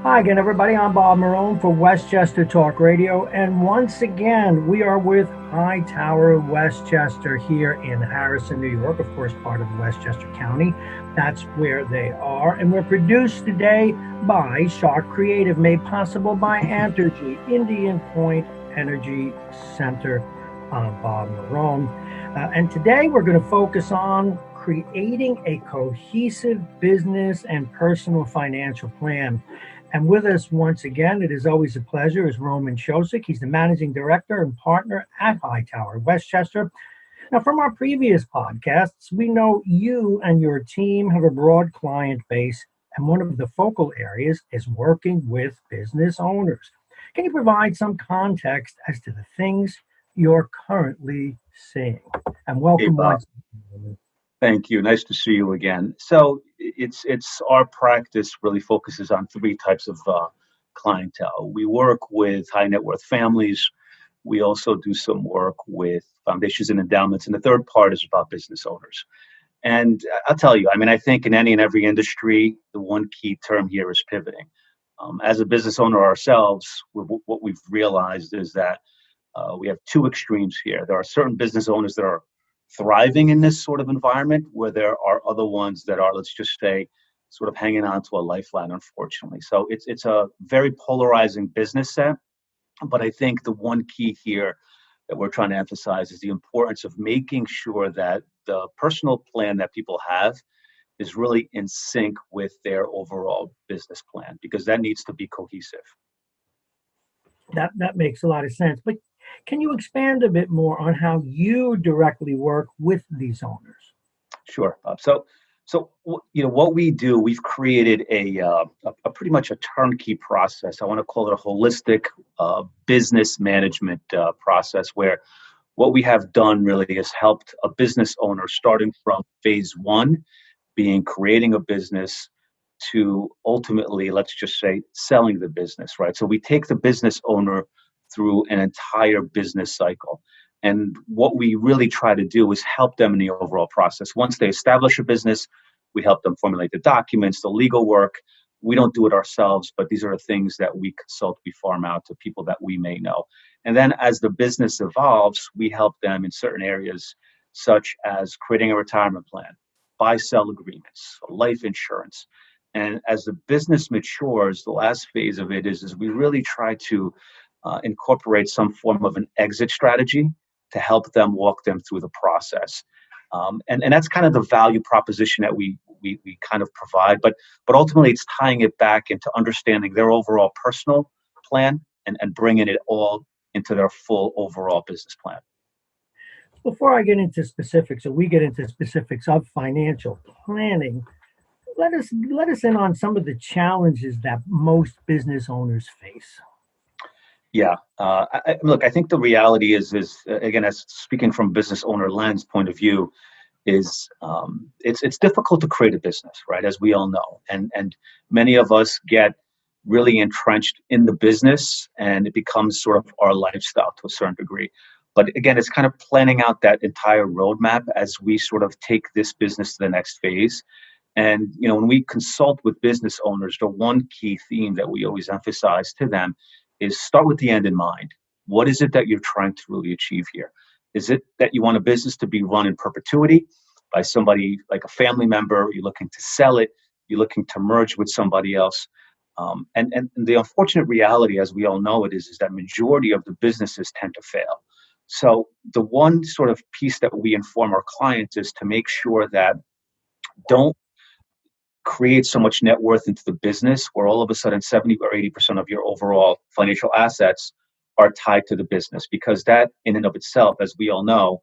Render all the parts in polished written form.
Hi again, everybody. I'm Bob Marone for Westchester Talk Radio. And once again, we are with Hightower Westchester here in Harrison, New York, of course, part of Westchester County. That's where they are. And we're produced today by Shark Creative, made possible by Entergy, Indian Point Energy Center. I'm Bob Marone. And today we're going to focus on creating a cohesive business and personal financial plan. And with us once again, it is always a pleasure, is Roman Ciosek. He's the managing director and partner at Hightower Westchester. Now, from our previous podcasts, we know you and your team have a broad client base, and one of the focal areas is working with business owners. Can you provide some context as to the things you're currently seeing? And welcome once again. Thank you. Nice to see you again. So it's our practice really focuses on three types of clientele. We work with high net worth families. We also do some work with foundations and endowments. And the third part is about business owners. And I'll tell you, I think in any and every industry, the one key term here is pivoting. As a business owner ourselves, what we've realized is that we have two extremes here. There are certain business owners that are thriving in this sort of environment, where there are other ones that are, let's just say, sort of hanging on to a lifeline, unfortunately. So it's a very polarizing business set. But I think the one key here that we're trying to emphasize is the importance of making sure that the personal plan that people have is really in sync with their overall business plan, because that needs to be cohesive. That makes a lot of sense. But can you expand a bit more on how you directly work with these owners? Sure, Bob. So what we do, we've created a pretty much a turnkey process. I want to call it a holistic business management process, where what we have done really is helped a business owner starting from phase one, being creating a business, to ultimately, let's just say, selling the business, right? So we take the business owner through an entire business cycle. And what we really try to do is help them in the overall process. Once they establish a business, we help them formulate the documents, the legal work. We don't do it ourselves, but these are the things that we consult, we farm out to people that we may know. And then as the business evolves, we help them in certain areas, such as creating a retirement plan, buy-sell agreements, life insurance. And as the business matures, the last phase of it is we really try to incorporate some form of an exit strategy to help them walk them through the process. And that's kind of the value proposition that we kind of provide. But ultimately, it's tying it back into understanding their overall personal plan and bringing it all into their full overall business plan. Before I get into specifics, or we get into specifics of financial planning, let us in on some of the challenges that most business owners face. Yeah. Look, I think the reality is again, as speaking from business owner lens point of view, is it's difficult to create a business, right? As we all know, and many of us get really entrenched in the business, and it becomes sort of our lifestyle to a certain degree. But again, it's kind of planning out that entire roadmap as we sort of take this business to the next phase. And, when we consult with business owners, the one key theme that we always emphasize to them is start with the end in mind. What is it that you're trying to really achieve here? Is it that you want a business to be run in perpetuity by somebody like a family member? You're looking to sell it? You're looking to merge with somebody else? And the unfortunate reality, as we all know it, is that majority of the businesses tend to fail. So the one sort of piece that we inform our clients is to make sure that don't create so much net worth into the business where all of a sudden 70 or 80% of your overall financial assets are tied to the business, because that in and of itself, as we all know,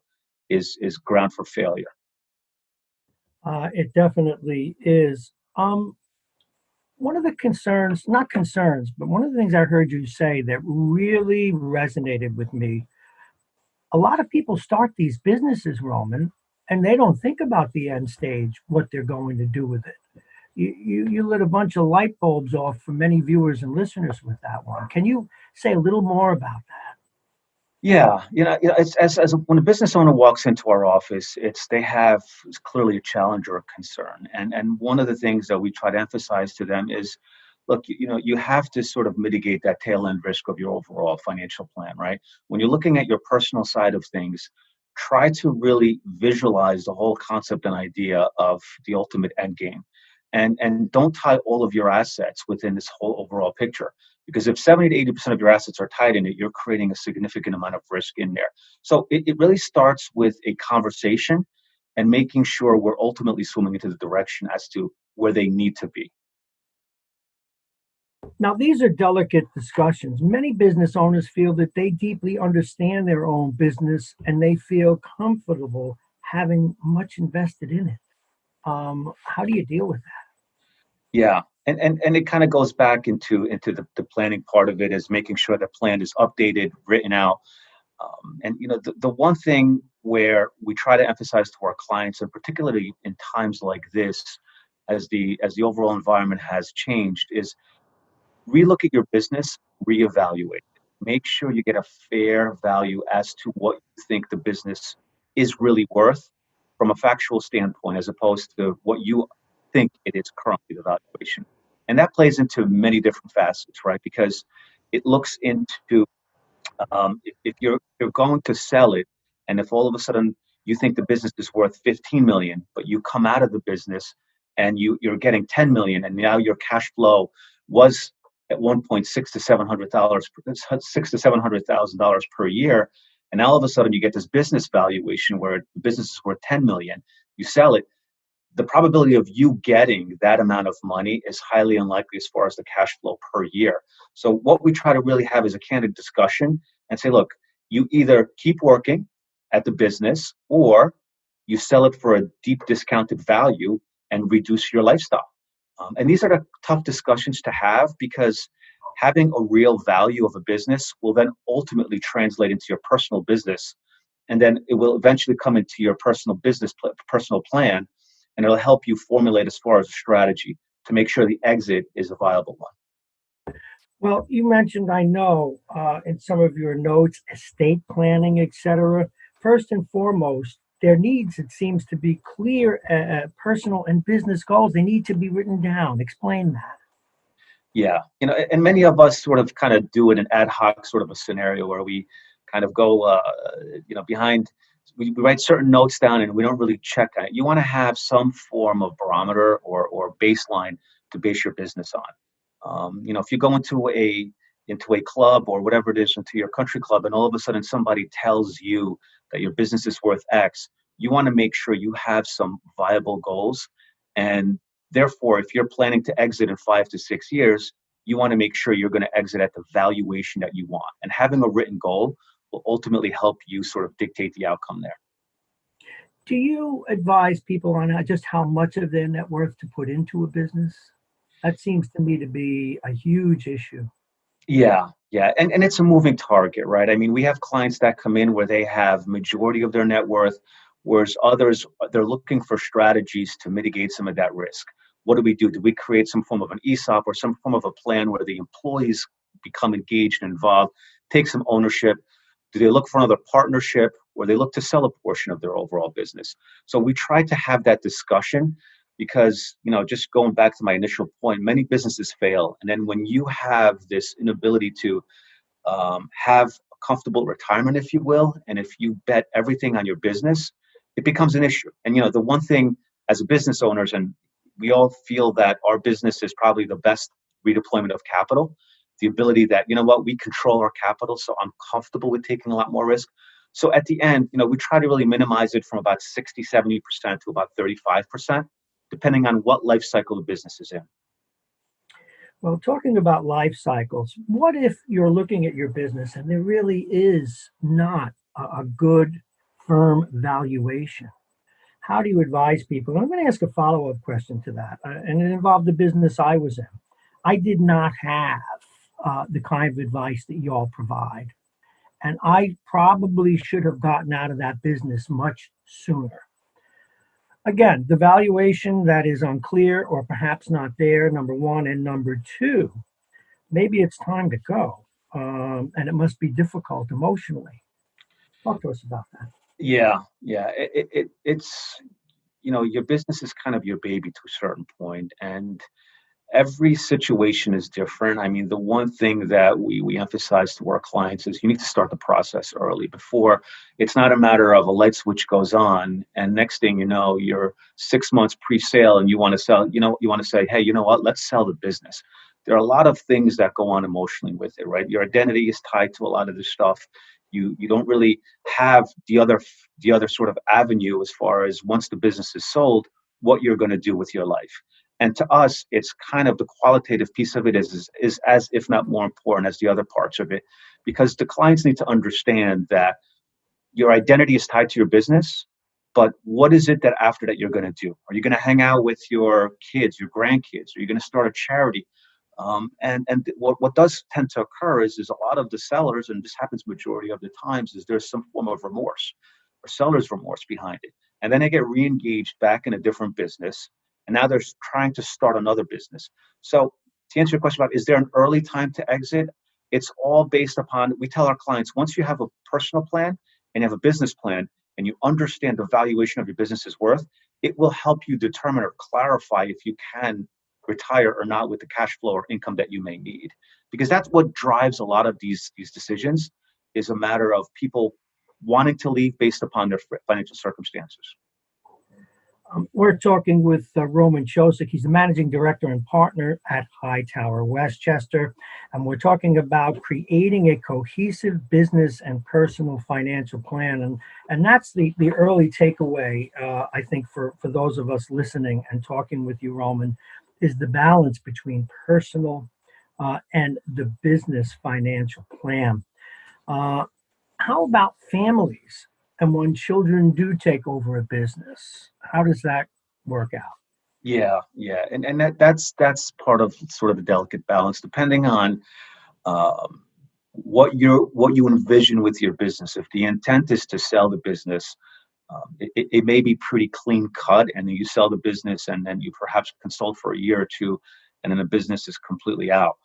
is ground for failure. It definitely is. One of the not concerns, but one of the things I heard you say that really resonated with me, a lot of people start these businesses, Roman, and they don't think about the end stage, what they're going to do with it. You lit a bunch of light bulbs off for many viewers and listeners with that one. Can you say a little more about that? Yeah, it's as when a business owner walks into our office, they have clearly a challenge or a concern, and one of the things that we try to emphasize to them is, look, you have to sort of mitigate that tail end risk of your overall financial plan, right? When you're looking at your personal side of things, try to really visualize the whole concept and idea of the ultimate end game. And don't tie all of your assets within this whole overall picture. Because if 70 to 80% of your assets are tied in it, you're creating a significant amount of risk in there. So it really starts with a conversation and making sure we're ultimately swimming into the direction as to where they need to be. Now, these are delicate discussions. Many business owners feel that they deeply understand their own business and they feel comfortable having much invested in it. How do you deal with that? Yeah. And it kind of goes back into the planning part of it, is making sure the plan is updated, written out. And the one thing where we try to emphasize to our clients, and particularly in times like this, as the overall environment has changed, is relook at your business, reevaluate it. Make sure you get a fair value as to what you think the business is really worth from a factual standpoint, as opposed to what you think it is currently, the valuation. And that plays into many different facets, right? Because it looks into, if you're going to sell it, and if all of a sudden you think the business is worth 15 million, but you come out of the business and you're getting 10 million, and now your cash flow was at one point $600,000 to $700,000 per year, and now all of a sudden you get this business valuation where the business is worth 10 million, you sell it, the probability of you getting that amount of money is highly unlikely as far as the cash flow per year. So what we try to really have is a candid discussion and say, look, you either keep working at the business or you sell it for a deep discounted value and reduce your lifestyle. And these are the tough discussions to have, because having a real value of a business will then ultimately translate into your personal business. And then it will eventually come into your personal plan, and it'll help you formulate as far as a strategy to make sure the exit is a viable one. Well, you mentioned, I know, in some of your notes, estate planning, etc. First and foremost, their needs, it seems to be clear, personal and business goals. They need to be written down. Explain that. Yeah, and many of us sort of kind of do it an ad hoc sort of a scenario where we kind of go, behind. We write certain notes down and we don't really check on it. You want to have some form of barometer or baseline to base your business on. If you go into a club or whatever it is, into your country club, and all of a sudden somebody tells you that your business is worth X, you want to make sure you have some viable goals. And therefore, if you're planning to exit in 5 to 6 years, you want to make sure you're going to exit at the valuation that you want. And having a written goal will ultimately help you sort of dictate the outcome there. Do you advise people on just how much of their net worth to put into a business? That seems to me to be a huge issue. Yeah, yeah. And it's a moving target, right? I mean, we have clients that come in where they have majority of their net worth, whereas others, they're looking for strategies to mitigate some of that risk. What do we do? Do we create some form of an ESOP or some form of a plan where the employees become engaged and involved, take some ownership? Do they look for another partnership, or they look to sell a portion of their overall business? So we try to have that discussion, because, just going back to my initial point, many businesses fail. And then when you have this inability to have a comfortable retirement, if you will, and if you bet everything on your business, it becomes an issue. And, the one thing as a business owners, and we all feel that our business is probably the best redeployment of capital, the ability that, we control our capital, so I'm comfortable with taking a lot more risk. So at the end, we try to really minimize it from about 60, 70% to about 35%, depending on what life cycle the business is in. Well, talking about life cycles, what if you're looking at your business and there really is not a good, firm valuation? How do you advise people? I'm going to ask a follow-up question to that, and it involved the business I was in. I did not have the kind of advice that you all provide, and I probably should have gotten out of that business much sooner. Again, the valuation that is unclear or perhaps not there, number one, and number two, maybe it's time to go, and it must be difficult emotionally. Talk to us about that. Yeah, yeah. It's your business is kind of your baby to a certain point, and every situation is different. I mean, the one thing that we emphasize to our clients is you need to start the process early before it's not a matter of a light switch goes on and next thing you know, you're 6 months pre-sale and you want to sell, you want to say, hey, you know what, let's sell the business. There are a lot of things that go on emotionally with it, right? Your identity is tied to a lot of this stuff. You don't really have the other sort of avenue as far as once the business is sold, what you're going to do with your life. And to us, it's kind of the qualitative piece of it is as if not more important as the other parts of it, because the clients need to understand that your identity is tied to your business, but what is it that after that you're going to do? Are you going to hang out with your kids, your grandkids? Are you going to start a charity? And what does tend to occur is a lot of the sellers, and this happens majority of the times, is there's some form of remorse or seller's remorse behind it. And then they get re-engaged back in a different business. And now they're trying to start another business. So to answer your question about is there an early time to exit? It's all based upon, we tell our clients, once you have a personal plan and you have a business plan and you understand the valuation of your business's worth, it will help you determine or clarify if you can retire or not with the cash flow or income that you may need. Because that's what drives a lot of these decisions is a matter of people wanting to leave based upon their financial circumstances. We're talking with Roman Ciosek. He's the managing director and partner at Hightower Westchester. And we're talking about creating a cohesive business and personal financial plan. And that's the early takeaway, I think, for those of us listening and talking with you, Roman, is the balance between personal and the business financial plan. How about families? And when children do take over a business, how does that work out? Yeah, and that's part of sort of the delicate balance, depending on what you envision with your business. If the intent is to sell the business, it may be pretty clean cut, and then you sell the business, and then you perhaps consult for a year or two, and then the business is completely out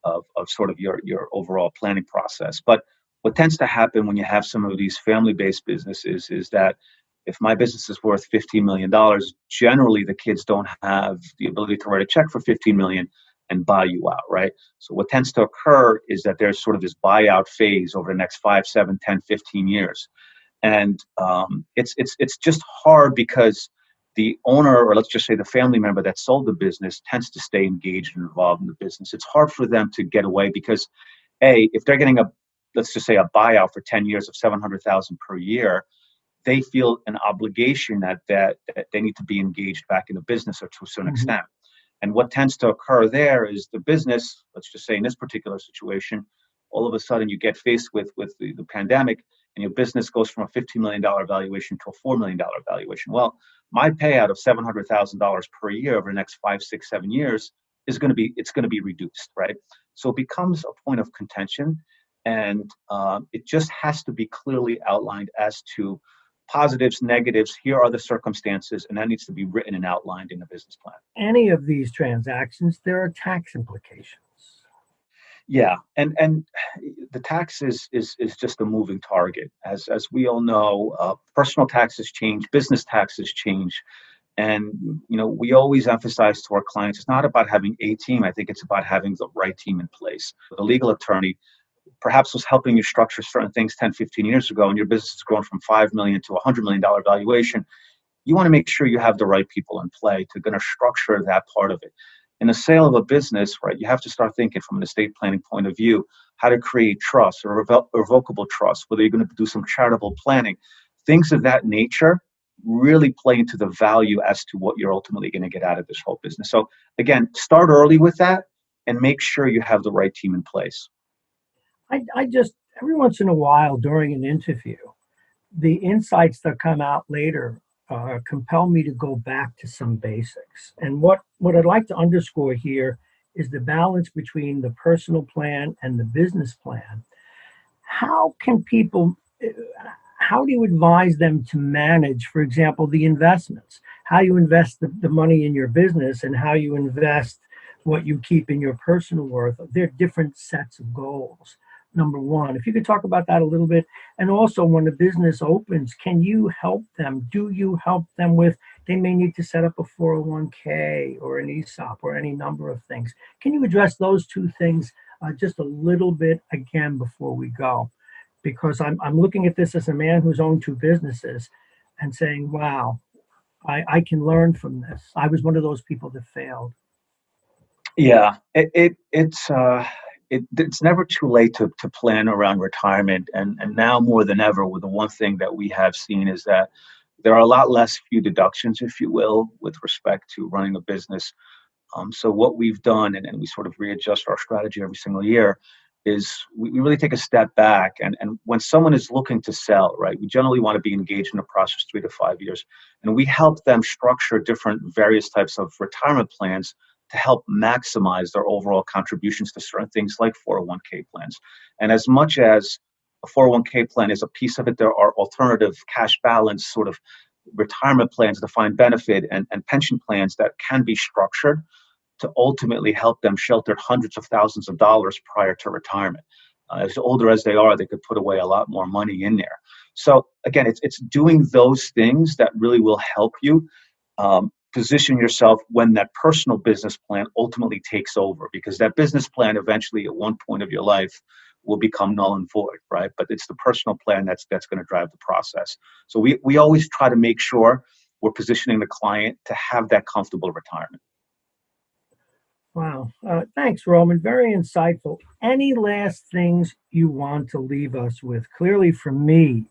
of sort of your overall planning process. But what tends to happen when you have some of these family-based businesses is that if my business is worth $15 million, generally the kids don't have the ability to write a check for $15 million and buy you out, right? So what tends to occur is that there's sort of this buyout phase over the next 5, 7, 10, 15 years. And it's just hard because the owner, or let's just say the family member that sold the business, tends to stay engaged and involved in the business. It's hard for them to get away because, if they're getting let's just say a buyout for 10 years of $700,000 per year, they feel an obligation that they need to be engaged back in the business or to a certain extent. And what tends to occur there is the business, let's just say in this particular situation, all of a sudden you get faced with the pandemic and your business goes from a $15 million valuation to a $4 million valuation. Well, my payout of $700,000 per year over the next 5, 6, 7 years it's going to be reduced, right? So it becomes a point of contention, and it just has to be clearly outlined as to positives, negatives. Here are the circumstances, and that needs to be written and outlined in a business plan. Any of these transactions, there are tax implications. Yeah, and the tax is just a moving target. As we all know, personal taxes change, business taxes change, and we always emphasize to our clients, it's not about having a team. I think it's about having the right team in place. The legal attorney perhaps was helping you structure certain things 10, 15 years ago, and your business has grown from $5 million to $100 million valuation. You want to make sure you have the right people in play to going to structure that part of it. In the sale of a business, right, you have to start thinking from an estate planning point of view, how to create trust or irrevocable trust, whether you're going to do some charitable planning. Things of that nature really play into the value as to what you're ultimately going to get out of this whole business. So again, start early with that and make sure you have the right team in place. I just, every once in a while during an interview, the insights that come out later compel me to go back to some basics. And what I'd like to underscore here is the balance between the personal plan and the business plan. How do you advise them to manage, for example, the investments, how you invest the money in your business and how you invest what you keep in your personal worth? They're different sets of goals. Number one, if you could talk about that a little bit. And also when the business opens, can you help them? Do you help them with they may need to set up a 401k or an ESOP or any number of things. Can you address those two things just a little bit again before we go? Because I'm looking at this as a man who's owned two businesses and saying, wow, I can learn from this. I was one of those people that failed. Yeah, it's never too late to plan around retirement, and now more than ever, with the one thing that we have seen is that there are a lot less few deductions, if you will, with respect to running a business. So what we've done, and we sort of readjust our strategy every single year, is we really take a step back. And when someone is looking to sell, right, we generally want to be engaged in the process 3 to 5 years. And we help them structure different various types of retirement plans to help maximize their overall contributions to certain things like 401k plans. And as much as a 401k plan is a piece of it, there are alternative cash balance sort of retirement plans, defined benefit, and pension plans that can be structured to ultimately help them shelter hundreds of thousands of dollars prior to retirement. As older as they are, they could put away a lot more money in there. So again, it's doing those things that really will help you position yourself when that personal business plan ultimately takes over, because that business plan eventually at one point of your life will become null and void, right? But it's the personal plan that's going to drive the process. So we always try to make sure we're positioning the client to have that comfortable retirement. Wow. Thanks, Roman. Very insightful. Any last things you want to leave us with? Clearly, for me,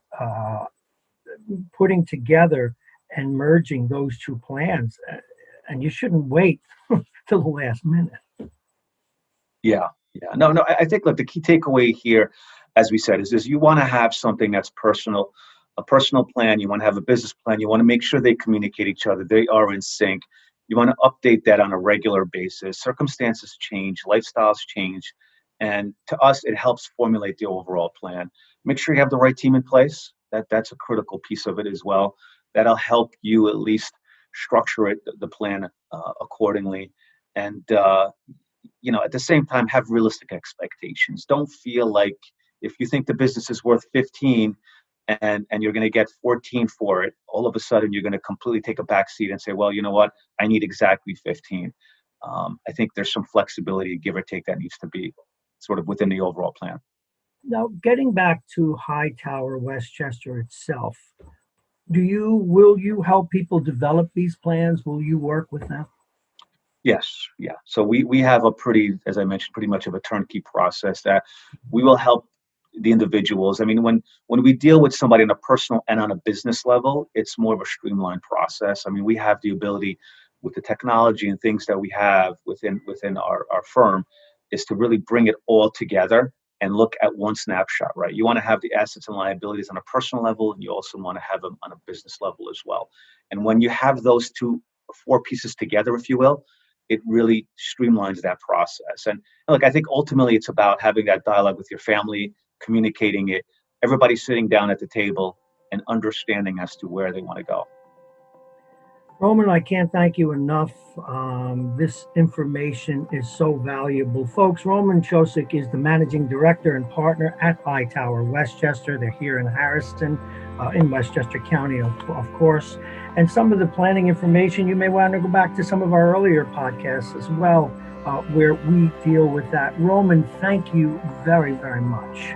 putting together and merging those two plans, and you shouldn't wait till the last minute. Yeah. No, I think the key takeaway here, as we said, is you want to have something that's personal, a personal plan. You want to have a business plan. You want to make sure they communicate each other. They are in sync. You want to update that on a regular basis. Circumstances change, lifestyles change. And to us, it helps formulate the overall plan. Make sure you have the right team in place. That's a critical piece of it as well. That'll help you at least structure the plan accordingly. And, at the same time, have realistic expectations. Don't feel like if you think the business is worth 15 and you're going to get 14 for it, all of a sudden you're going to completely take a back seat and say, well, you know what? I need exactly 15. I think there's some flexibility, give or take, that needs to be sort of within the overall plan. Now, getting back to Hightower Westchester itself, will you help people develop these plans? Will you work with them? Yes. Yeah. So we have as I mentioned, pretty much of a turnkey process that we will help the individuals. I mean, when we deal with somebody on a personal and on a business level, it's more of a streamlined process. I mean, we have the ability with the technology and things that we have within our firm is to really bring it all together and look at one snapshot, right? You want to have the assets and liabilities on a personal level, and you also want to have them on a business level as well. And when you have those four pieces together, if you will, it really streamlines that process. And look, I think ultimately it's about having that dialogue with your family, communicating it, everybody sitting down at the table and understanding as to where they want to go. Roman, I can't thank you enough. This information is so valuable. Folks, Roman Ciosek is the managing director and partner at Hightower Westchester. They're here in Harrison, in Westchester County, of course. And some of the planning information, you may want to go back to some of our earlier podcasts as well, where we deal with that. Roman, thank you very, very much.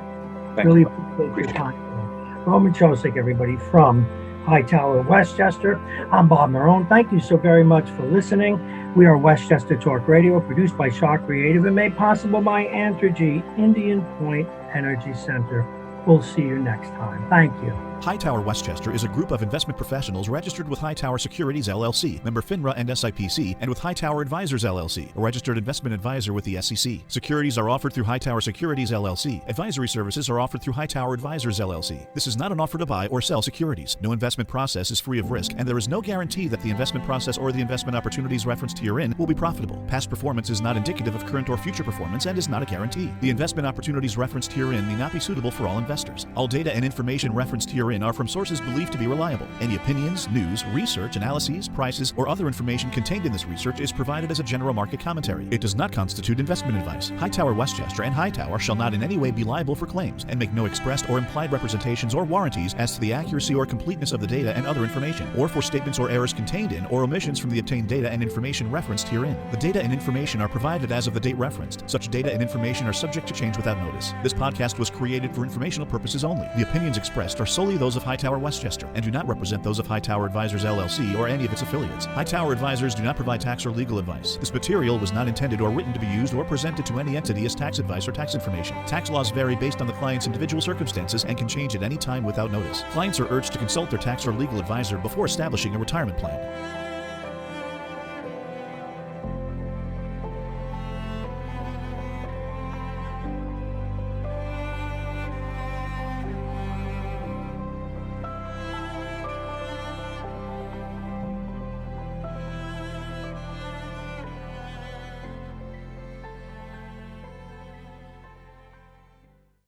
Really appreciate your time. Roman Ciosek, everybody, from Hightower Westchester. I'm Bob Marone. Thank you so very much for listening. We are Westchester Talk Radio, produced by Shaw Creative and made possible by Entergy, Indian Point Energy Center. We'll see you next time. Thank you. Hightower Westchester is a group of investment professionals registered with Hightower Securities, LLC, member FINRA and SIPC, and with Hightower Advisors, LLC, a registered investment advisor with the SEC. Securities are offered through Hightower Securities, LLC. Advisory services are offered through Hightower Advisors, LLC. This is not an offer to buy or sell securities. No investment process is free of risk, and there is no guarantee that the investment process or the investment opportunities referenced herein will be profitable. Past performance is not indicative of current or future performance and is not a guarantee. The investment opportunities referenced herein may not be suitable for all investors. All data and information referenced herein herein are from sources believed to be reliable. Any opinions, news, research, analyses, prices, or other information contained in this research is provided as a general market commentary. It does not constitute investment advice. Hightower Westchester and Hightower shall not in any way be liable for claims and make no expressed or implied representations or warranties as to the accuracy or completeness of the data and other information, or for statements or errors contained in or omissions from the obtained data and information referenced herein. The data and information are provided as of the date referenced. Such data and information are subject to change without notice. This podcast was created for informational purposes only. The opinions expressed are solely those of Hightower Westchester and do not represent those of Hightower Advisors LLC or any of its affiliates. Hightower Advisors do not provide tax or legal advice. This material was not intended or written to be used or presented to any entity as tax advice or tax information. Tax laws vary based on the client's individual circumstances and can change at any time without notice. Clients are urged to consult their tax or legal advisor before establishing a retirement plan.